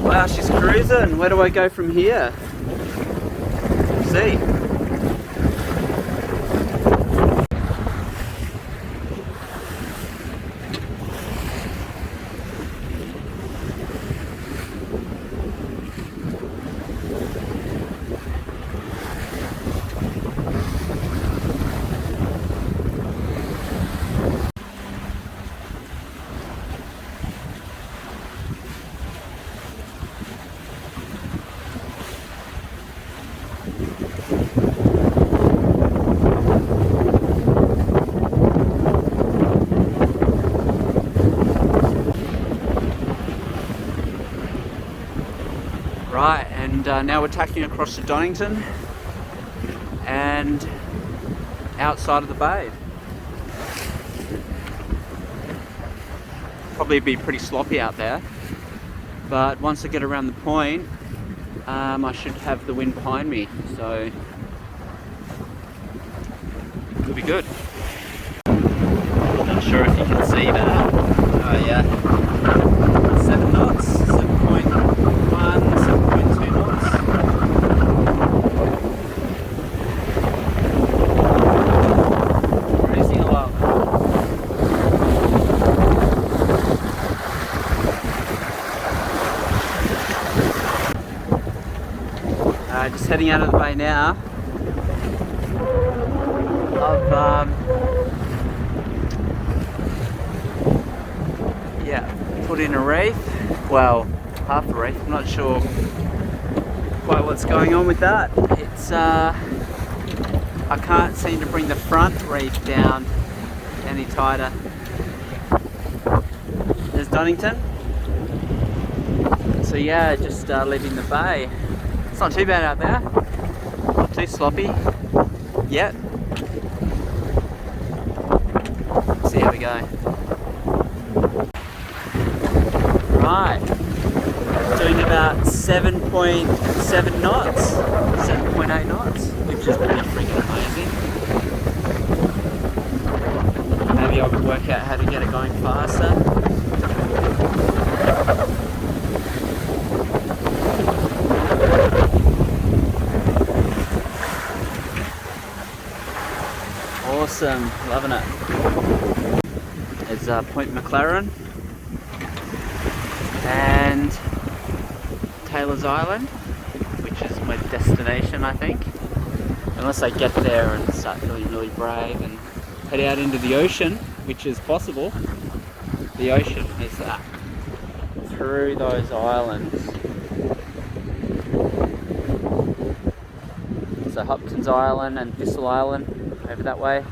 Wow, she's cruising. Where do I go from here? Let's see. Right, and now we're tacking across to Donington and outside of the bay. Probably be pretty sloppy out there, but once I get around the point, I should have the wind behind me, so it'll be good. Not sure if you can see that. Oh yeah, 7 knots, 7.1, 7.2 knots. Crazy along. Just heading out of the bay now. I've put in a reef. Well, half a reef. I'm not sure quite what's going on with that. It's I can't seem to bring the front reef down any tighter. There's Donington. So yeah, just leaving the bay. It's not too bad out there. Not too sloppy yet. See how we go. Right, doing about 7.7 knots, 7.8 knots, which is pretty freaking amazing. Maybe I could work out how to get it going faster. Awesome, loving it. There's Point McLaren and Taylor's Island, which is my destination, I think. Unless I get there and start feeling really brave and head out into the ocean, which is possible. The ocean is through those islands. So Hopkins Island and Thistle Island over that way,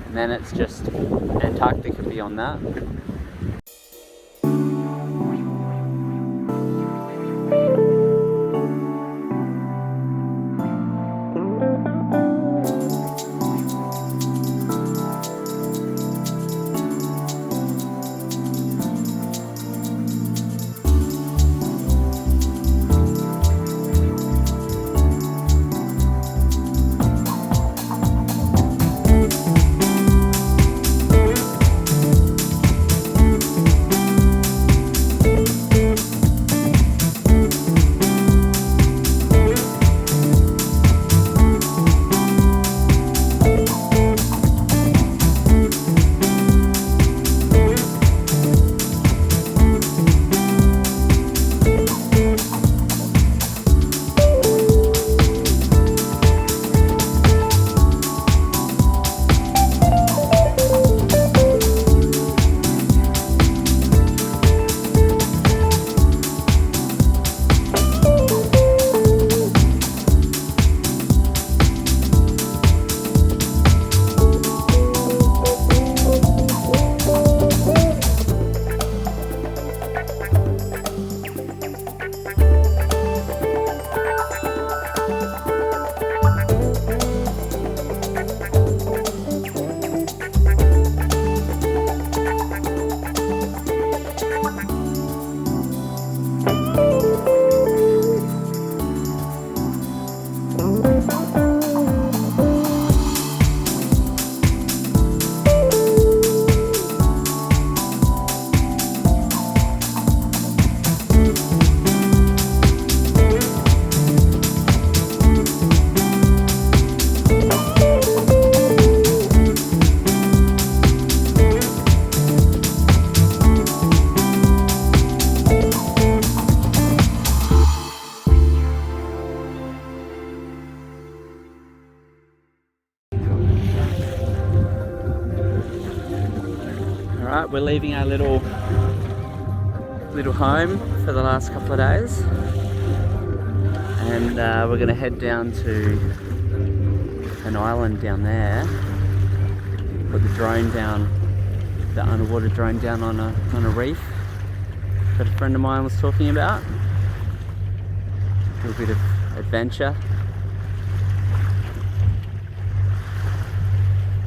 and then it's just Antarctica beyond that. we're leaving our little home for the last couple of days, and we're going to head down to an island down there. Put the drone down, the underwater drone down on a reef that a friend of mine was talking about. A little bit of adventure.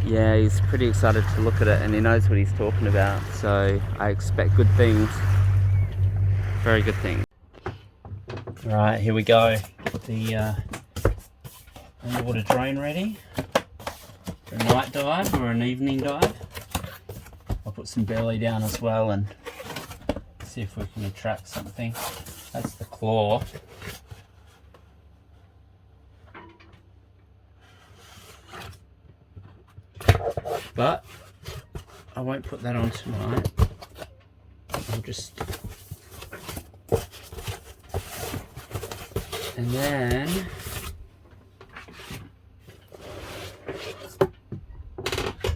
Yeah, he's pretty excited to look at it, and he knows what he's talking about, so I expect good things. Very good things. Right, here we go. Put the underwater drone ready for a night dive or an evening dive. I'll put some belly down as well and see if we can attract something. That's the claw. But I won't put that on tonight. I'll just... And then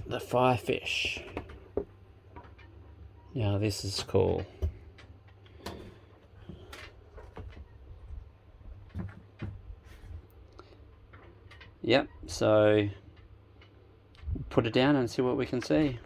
the firefish. Now this is cool. Yep, so put it down and see what we can see.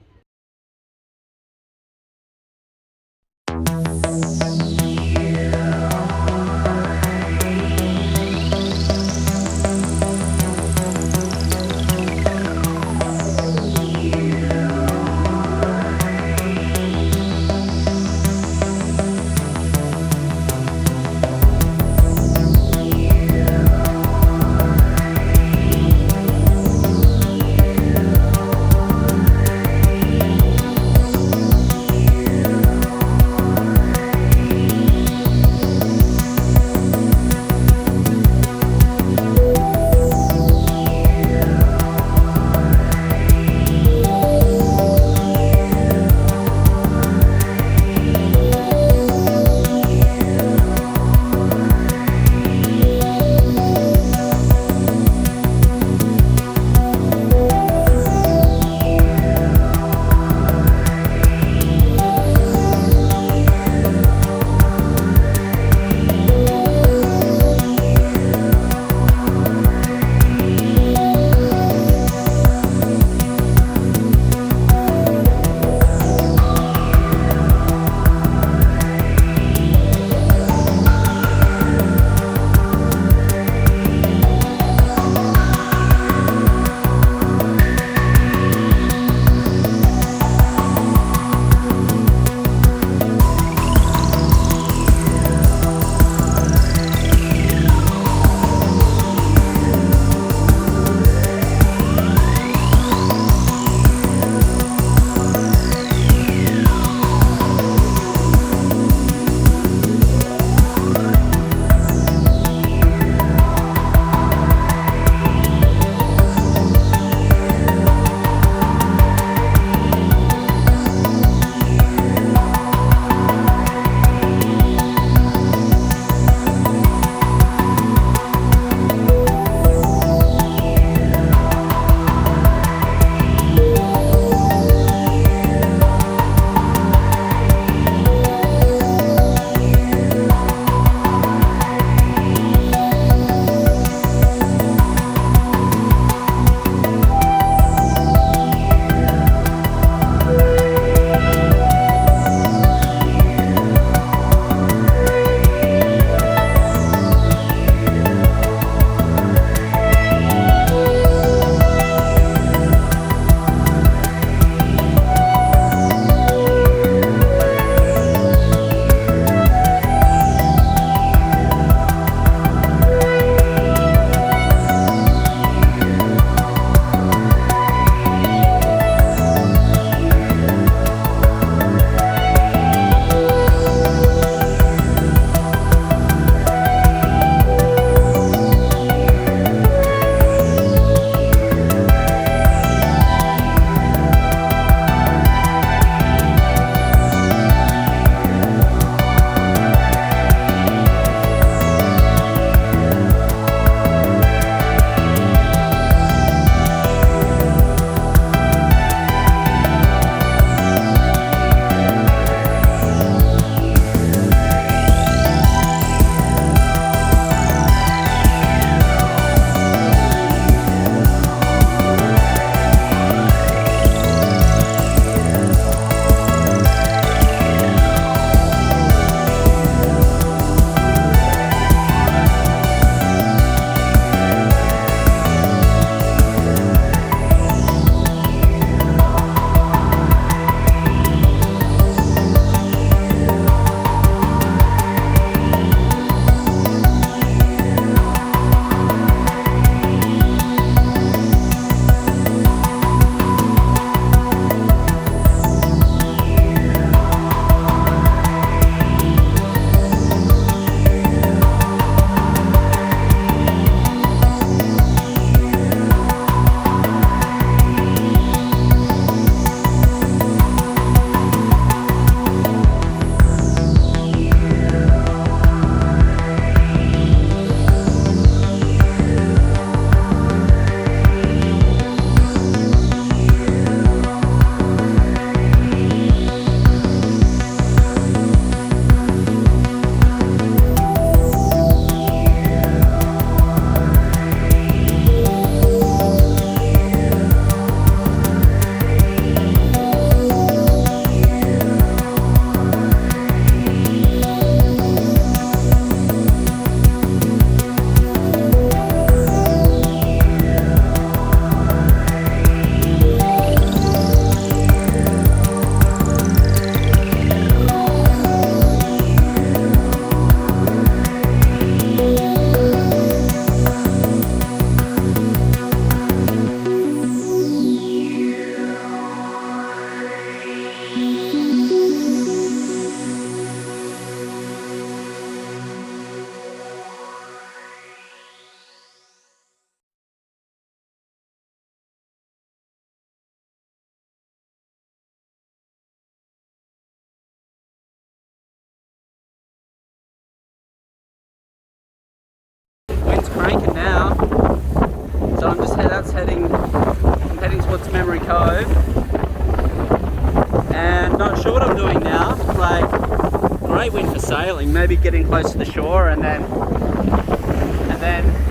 great wind for sailing. Maybe getting close to the shore and then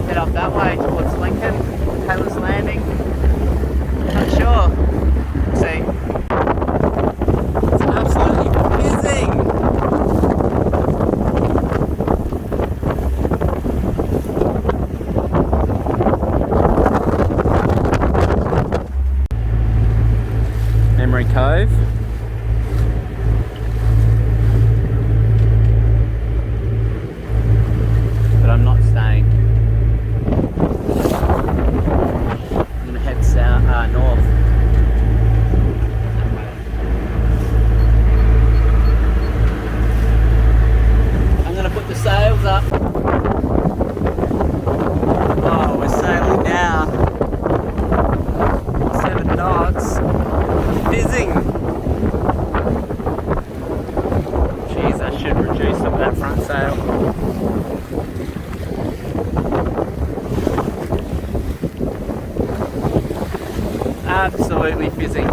head up that way towards Lincoln, Taylor's Landing. Not sure. See, it's absolutely fizzing. Memory Cove. But I'm not staying. I'm gonna head south, north. I'm gonna put the sails up. Oh, we're sailing now. 7 knots. Fizzing. Jeez, I should reduce some of that front sail. Absolutely fizzing.